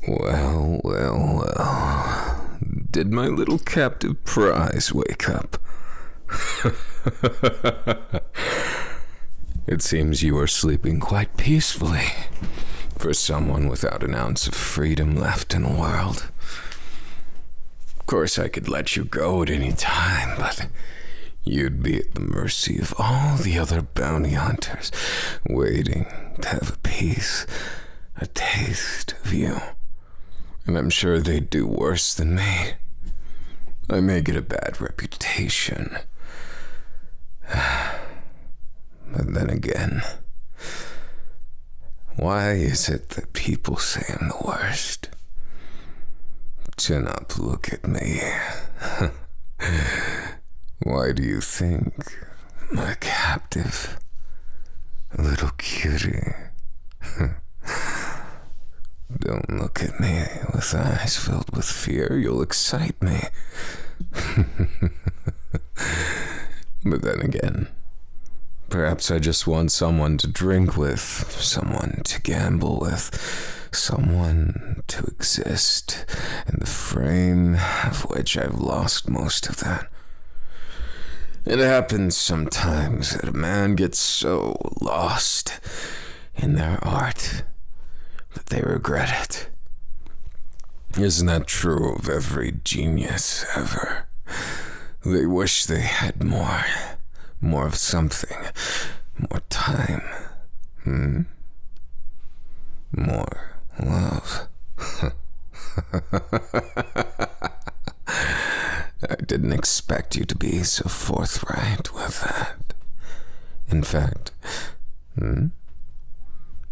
Well, well, well. Did my little captive prize wake up? It seems you are sleeping quite peacefully for someone without an ounce of freedom left in the world. Of course, I could let you go at any time, but you'd be at the mercy of all the other bounty hunters waiting to have a piece, a taste of you. And I'm sure they'd do worse than me. I may get a bad reputation. But then again, why is it that people say I'm the worst? Chin up, look at me. Why do you think, my captive, little cutie? Don't look at me with eyes filled with fear, you'll excite me. But then again, perhaps I just want someone to drink with, someone to gamble with, someone to exist in the frame of which I've lost most of that. It happens sometimes that a man gets so lost in their art that they regret it. Isn't that true of every genius ever? They wish they had more of something, more time, more love. I didn't expect you to be so forthright with that. In fact,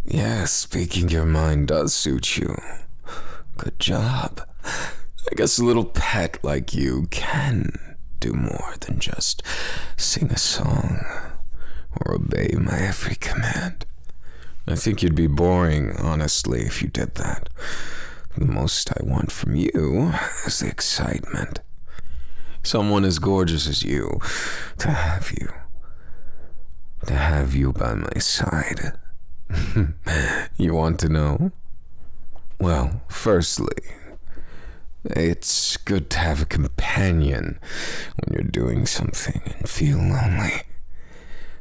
yes, speaking your mind does suit you. Good job. I guess a little pet like you can do more than just sing a song or obey my every command. I think you'd be boring, honestly, if you did that. The most I want from you is the excitement. Someone as gorgeous as you, to have you by my side. You want to know? Well, firstly, it's good to have a companion when you're doing something and feel lonely.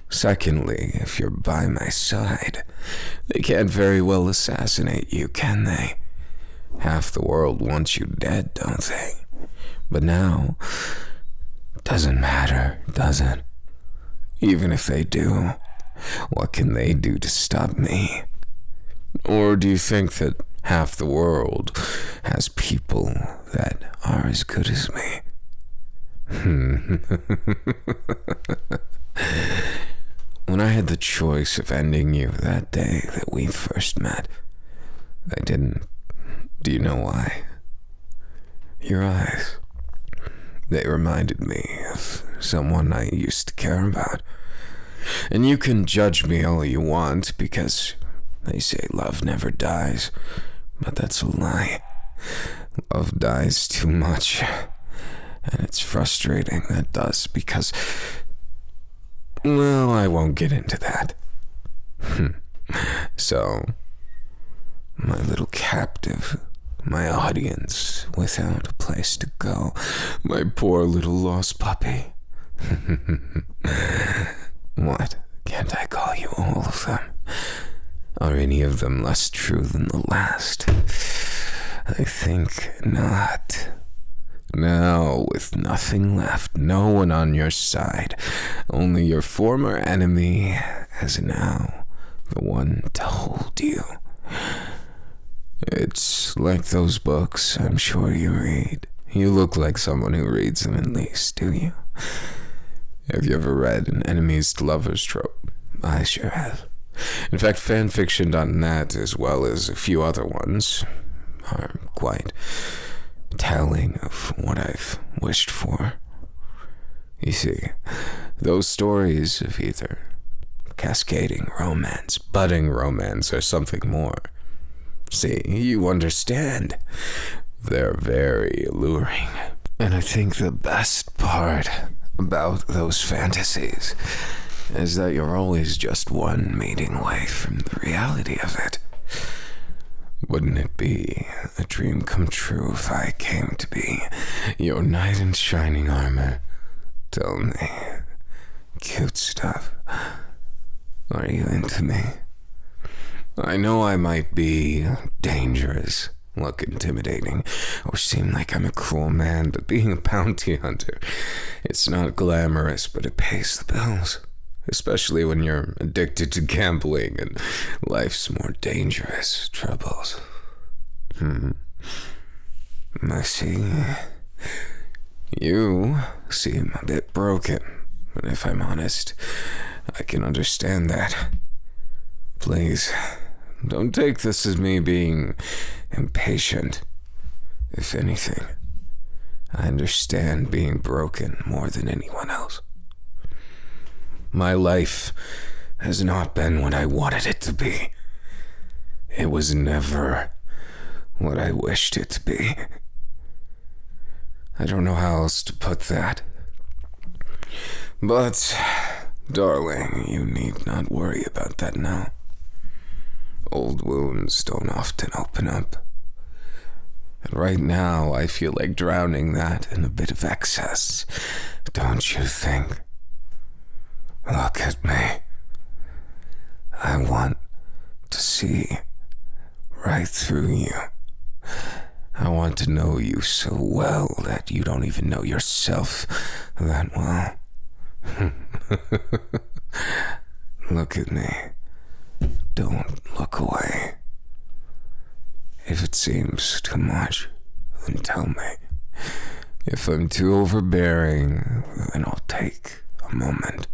Secondly, if you're by my side, they can't very well assassinate you, can they? Half the world wants you dead, don't they? But now, doesn't matter, does it? Even if they do, what can they do to stop me? Or do you think that half the world has people that are as good as me? When I had the choice of ending you that day that we first met, I didn't. Do you know why? Your eyes. They reminded me of someone I used to care about. And you can judge me all you want because they say love never dies. But that's a lie. Love dies too much. And it's frustrating that does because, well, I won't get into that. So, my little captive, my audience without a place to go, my poor little lost puppy. What? Can't I call you all of them? Are any of them less true than the last? I think not. Now, with nothing left, no one on your side, only your former enemy as now the one to hold you. It's like those books I'm sure you read. You look like someone who reads them at least, do you? Have you ever read an enemies to lovers trope? I sure have. In fact, fanfiction.net, as well as a few other ones, are quite telling of what I've wished for. You see, those stories of either cascading romance, budding romance, or something more. See, you understand. They're very alluring. And I think the best part about those fantasies is that you're always just one meeting away from the reality of it. Wouldn't it be a dream come true if I came to be your knight in shining armor? Tell me, cute stuff, are you into me? I know I might be dangerous, look intimidating, or seem like I'm a cruel man, but being a bounty hunter, it's not glamorous, but it pays the bills. Especially when you're addicted to gambling and life's more dangerous troubles. I see. You seem a bit broken, but if I'm honest, I can understand that. Please, don't take this as me being impatient. If anything, I understand being broken more than anyone else. My life has not been what I wanted it to be. It was never what I wished it to be. I don't know how else to put that. But, darling, you need not worry about that now. Old wounds don't often open up. And right now, I feel like drowning that in a bit of excess, don't you think? Look at me. I want to see right through you. I want to know you so well that you don't even know yourself that well. Look at me. Don't look away. If it seems too much, then tell me. If I'm too overbearing, then I'll take a moment.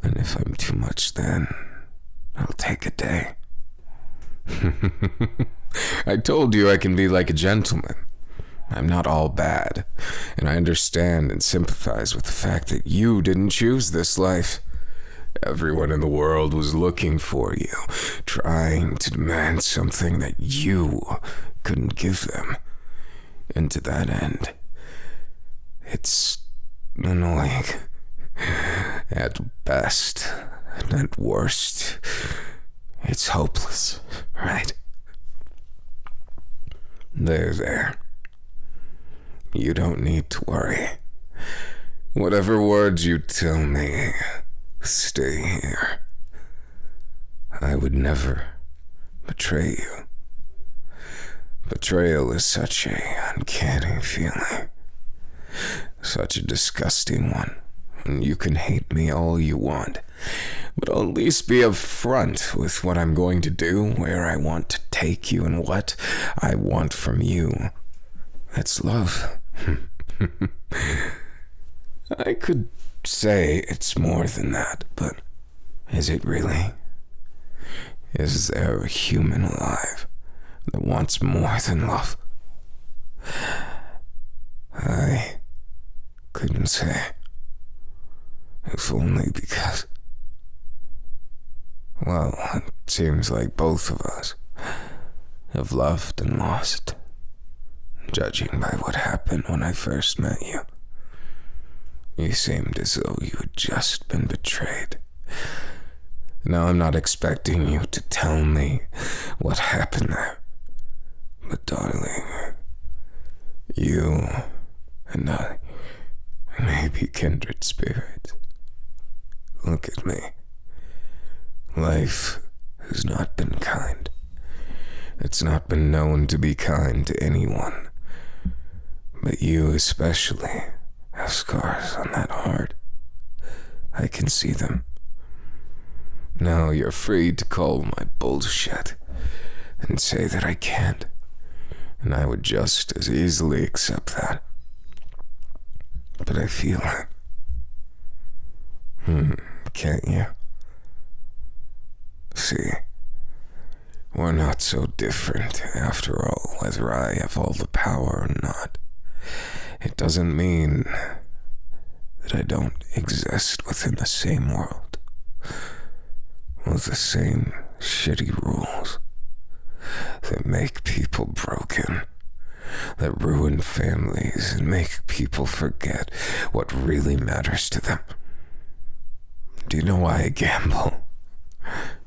And if I'm too much, then I'll take a day. I told you I can be like a gentleman. I'm not all bad, and I understand and sympathize with the fact that you didn't choose this life. Everyone in the world was looking for you, trying to demand something that you couldn't give them. And to that end, it's annoying. At best, and at worst, it's hopeless, right? There. You don't need to worry. Whatever words you tell me, stay here. I would never betray you. Betrayal is such an uncanny feeling. Such a disgusting one. And you can hate me all you want, but I'll at least be upfront with what I'm going to do, where I want to take you, and what I want from you. That's love. I could say it's more than that, but is it really? Is there a human alive that wants more than love? I couldn't say. If only because, well, it seems like both of us have loved and lost, judging by what happened when I first met you. You seemed as though you had just been betrayed. Now I'm not expecting you to tell me what happened there, but darling, you and I may be kindred spirits. Look at me. Life has not been kind. It's not been known to be kind to anyone. But you especially have scars on that heart. I can see them. Now you're free to call my bullshit and say that I can't. And I would just as easily accept that. But I feel it. Can't you? See, we're not so different after all, whether I have all the power or not. It doesn't mean that I don't exist within the same world, with the same shitty rules that make people broken, that ruin families and make people forget what really matters to them. Do you know why I gamble?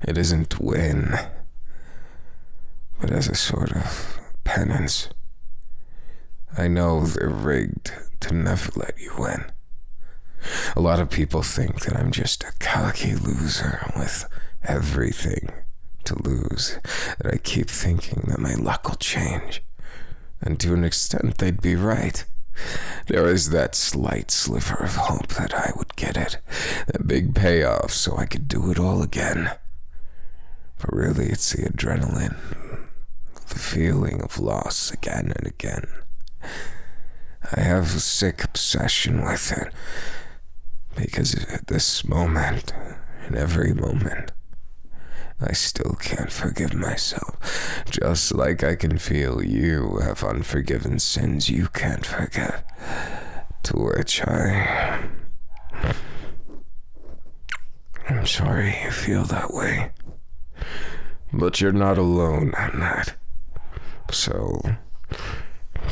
It isn't to win, but as a sort of penance. I know they're rigged to never let you win. A lot of people think that I'm just a cocky loser with everything to lose, that I keep thinking that my luck will change. And to an extent, they'd be right. There is that slight sliver of hope that I would get it, that big payoff so I could do it all again. But really, it's the adrenaline, the feeling of loss again and again. I have a sick obsession with it, because at this moment, in every moment, I still can't forgive myself, just like I can feel you have unforgiven sins you can't forget, to which I'm sorry you feel that way, but you're not alone on that, so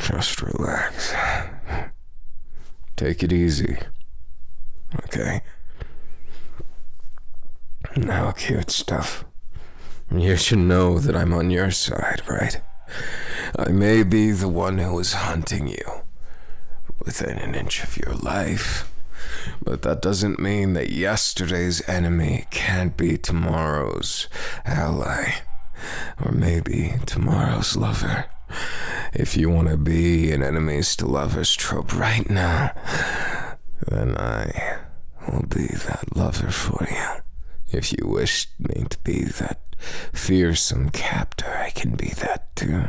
just relax. Take it easy, okay? Now, cute stuff. You should know that I'm on your side, right? I may be the one who is hunting you within an inch of your life, but that doesn't mean that yesterday's enemy can't be tomorrow's ally, or maybe tomorrow's lover. If you want to be an enemies to lovers trope right now, then I will be that lover for you. If you wish me to be that fearsome captor, I can be that too.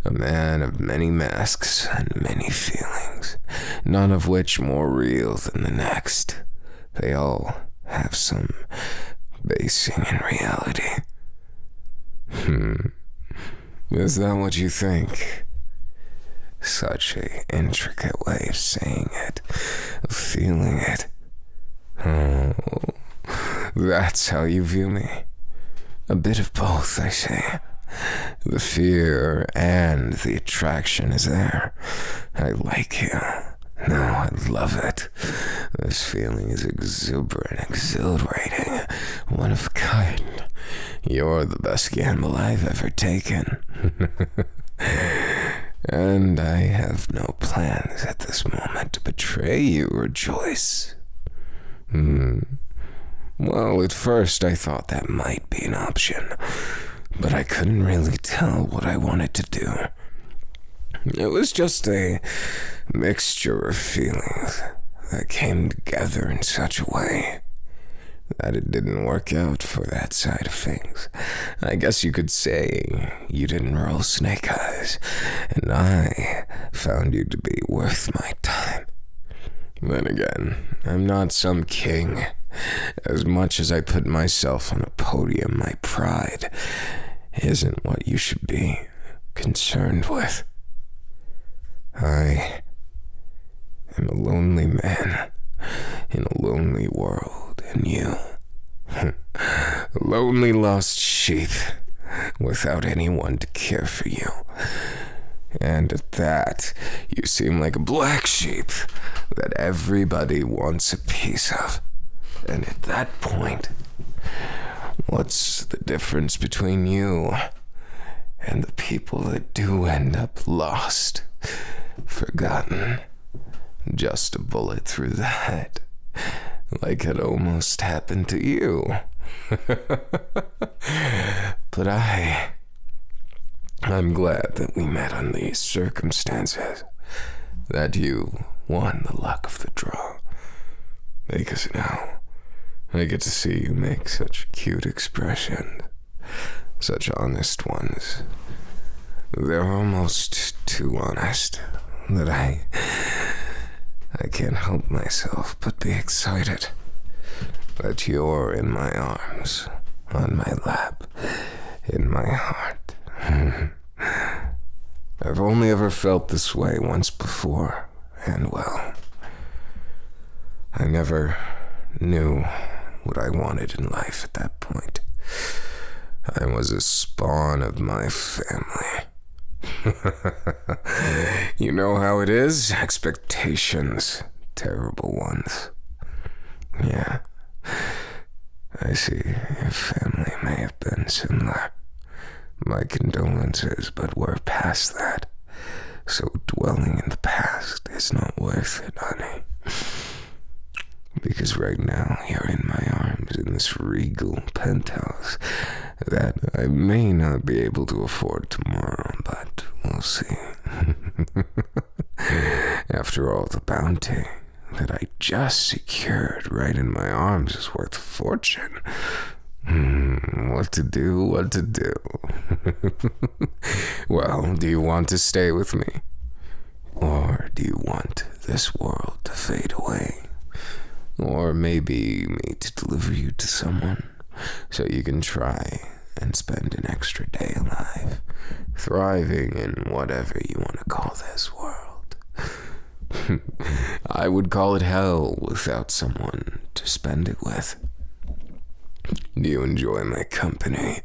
A man of many masks and many feelings, none of which more real than the next. They all have some basing in reality. Is that what you think? Such a intricate way of saying it, of feeling it. Oh, that's how you view me. A bit of both, I say. The fear and the attraction is there. I like you. No, I love it. This feeling is exuberant, exhilarating, one of a kind. You're the best gamble I've ever taken. And I have no plans at this moment to betray you or Joyce. Well, at first I thought that might be an option, but I couldn't really tell what I wanted to do. It was just a mixture of feelings that came together in such a way that it didn't work out for that side of things. I guess you could say you didn't roll snake eyes, and I found you to be worth my time. Then again, I'm not some king. As much as I put myself on a podium, my pride isn't what you should be concerned with. I am a lonely man in a lonely world, and you, a lonely lost sheep without anyone to care for you. And at that, you seem like a black sheep that everybody wants a piece of. And at that point, what's the difference between you and the people that do end up lost, forgotten, just a bullet through the head, like it almost happened to you? But I'm glad that we met on these circumstances, that you won the luck of the draw, because now I get to see you make such cute expressions, such honest ones. They're almost too honest that I can't help myself but be excited that you're in my arms, on my lap, in my heart. I've only ever felt this way once before, and well, I never knew what I wanted in life at that point. I was a spawn of my family. You know how it is? Expectations. Terrible ones. Yeah. I see your family may have been similar. My condolences, but we're past that. So dwelling in the past is not worth it, honey. Because right now, you're in my arms in this regal penthouse that I may not be able to afford tomorrow, but we'll see. After all, the bounty that I just secured right in my arms is worth a fortune. What to do, what to do. Well, do you want to stay with me? Or do you want this world to fade away? Or maybe me to deliver you to someone so you can try and spend an extra day alive, thriving in whatever you want to call this world. I would call it hell without someone to spend it with. Do you enjoy my company?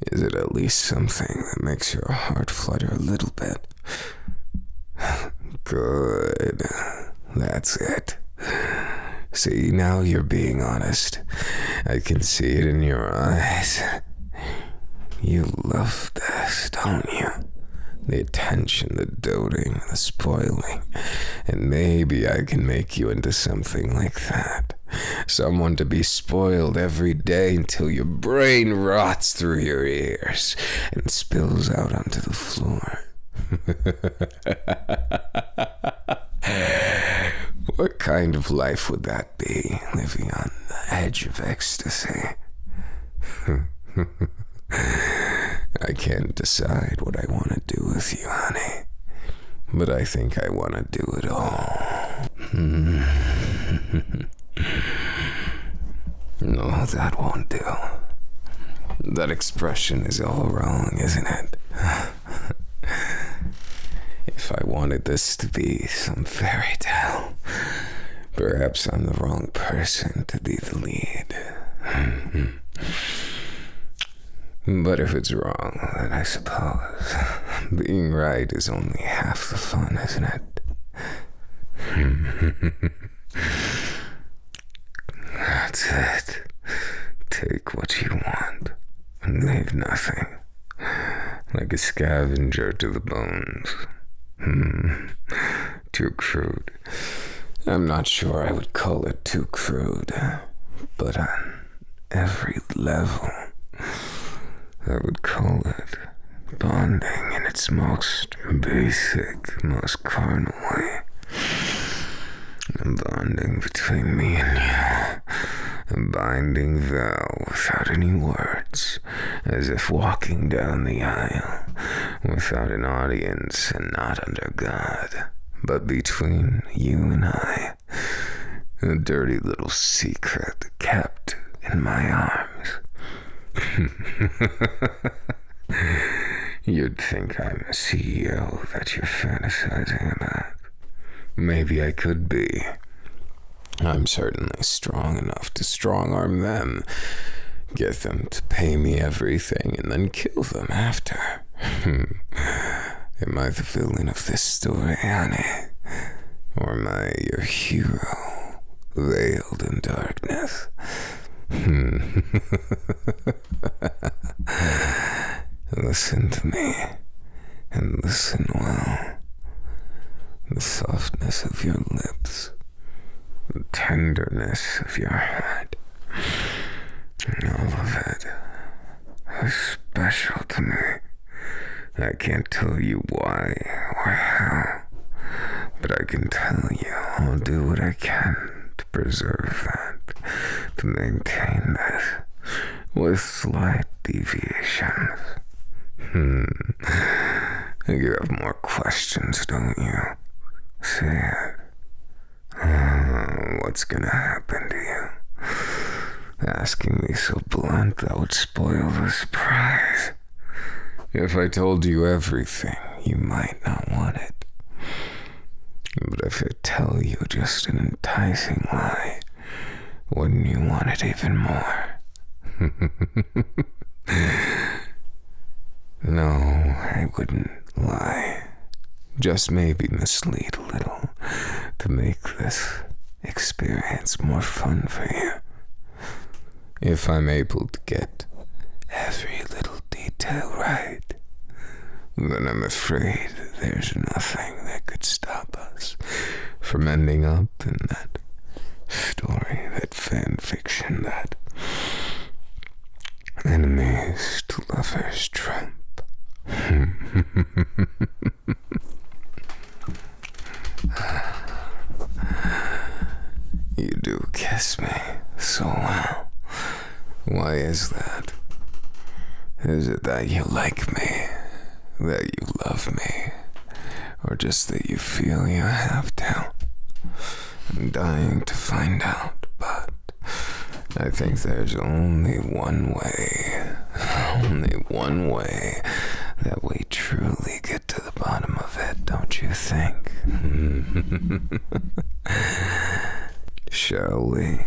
Is it at least something that makes your heart flutter a little bit? Good. That's it. See, now you're being honest. I can see it in your eyes. You love this, don't you? The attention, the doting, the spoiling. And maybe I can make you into something like that. Someone to be spoiled every day until your brain rots through your ears and spills out onto the floor. What kind of life would that be, living on the edge of ecstasy? I can't decide what I want to do with you, honey. But I think I want to do it all. No, that won't do. That expression is all wrong, isn't it? If I wanted this to be some fairy tale, perhaps I'm the wrong person to be the lead. But if it's wrong, then I suppose being right is only half the fun, isn't it? That's it. Take what you want and leave nothing. Like a scavenger to the bones. Too crude. I'm not sure I would call it too crude, but on every level, I would call it bonding in its most basic, most carnal way. A bonding between me and you. A binding vow without any words, as if walking down the aisle, without an audience and not under God, but between you and I. A dirty little secret kept in my arms. You'd think I'm a CEO that you're fantasizing about. Maybe I could be. I'm certainly strong enough to strong-arm them, get them to pay me everything, and then kill them after. Am I the villain of this story, honey? Or am I your hero, veiled in darkness? Listen to me, and listen well. The softness of your lips, the tenderness of your heart, all of it is special to me. I can't tell you why or how, but I can tell you I'll do what I can to preserve that, to maintain this, with slight deviations. You have more questions, don't you? Say it. What's gonna happen to you? Asking me so blunt, that would spoil the surprise. If I told you everything, you might not want it. But if I tell you just an enticing lie, wouldn't you want it even more? No, I wouldn't lie. Just maybe mislead a little to make this experience more fun for you. If I'm able to get every little detail tale, right? Then I'm afraid there's nothing that could stop us from ending up in that story, that fan fiction, that enemies to lovers trope. You do kiss me so well. Why is that? Is it that you like me? That you love me? Or just that you feel you have to? I'm dying to find out, but I think there's only one way that we truly get to the bottom of it, don't you think? Shall we?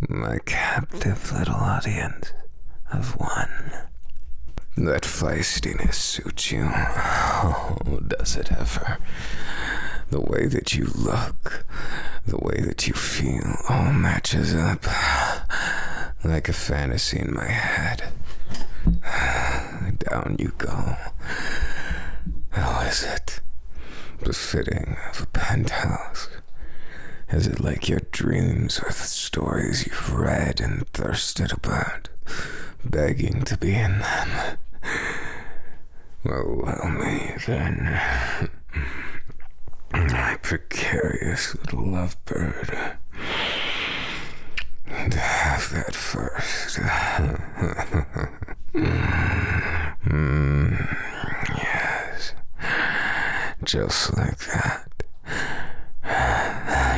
My captive little audience of one. That feistiness suits you. Oh, does it ever? The way that you look, the way that you feel, all matches up like a fantasy in my head. Down you go. How is it? Befitting of a penthouse? Is it like your dreams or the stories you've read and thirsted about, begging to be in them? Well, allow me then, my precarious little lovebird, to have that first. Yes, just like that.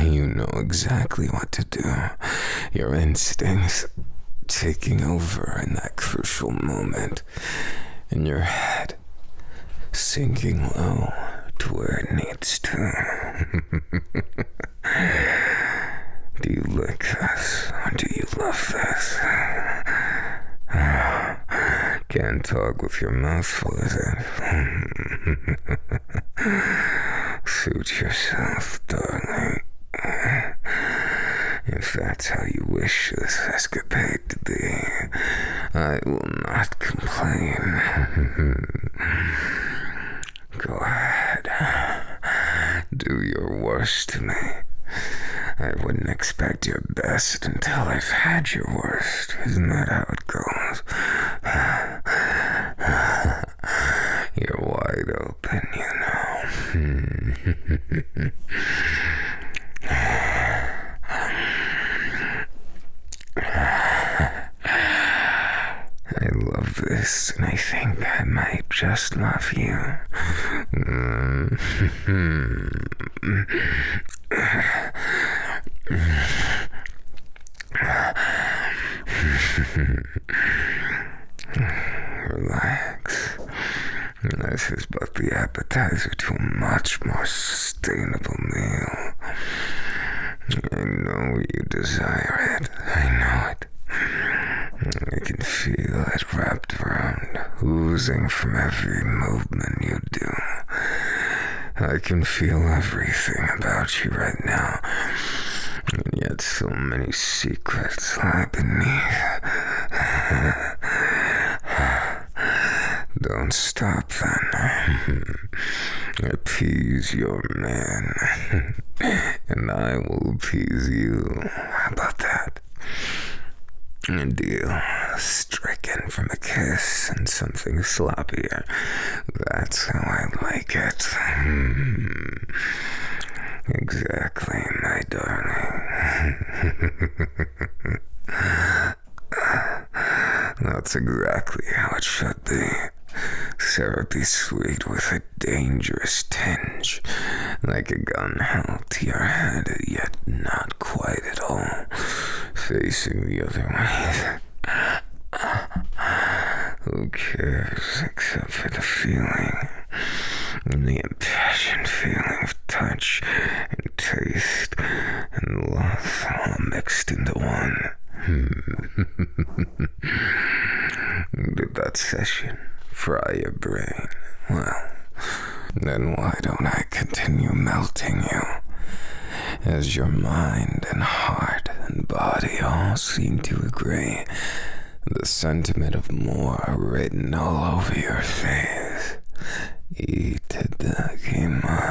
You know exactly what to do. Your instincts taking over in that crucial moment. In your head, sinking low to where it needs to. Do you like this? Or do you love this? Can't talk with your mouth full, is it? Suit yourself, darling. If that's how you wish this escapade to be, I will not complain. Go ahead. Do your worst to me. I wouldn't expect your best until I've had your worst. Isn't that how it goes? You're wide open, you know. I love this, and I think I might just love you. Relax. This is but the appetizer to a much more sustainable meal. I know you desire it. I know it. I can feel it wrapped around, oozing from every movement you do. I can feel everything about you right now, and yet so many secrets lie beneath. Don't stop then. Appease your man, and I will appease you. How about that? A deal. Stricken from a kiss and something sloppier. That's how I like it. Exactly, my darling. That's exactly how it should be. Syrupy sweet with a dangerous tinge, like a gun held to your head, yet not quite at all, facing the other way. Who cares except for the feeling, the impassioned feeling of touch and taste and love all mixed into one. Did that session fry your brain? Well, then why don't I continue melting you, as your mind and heart and body all seem to agree the sentiment of more written all over your face. Itadakimasu.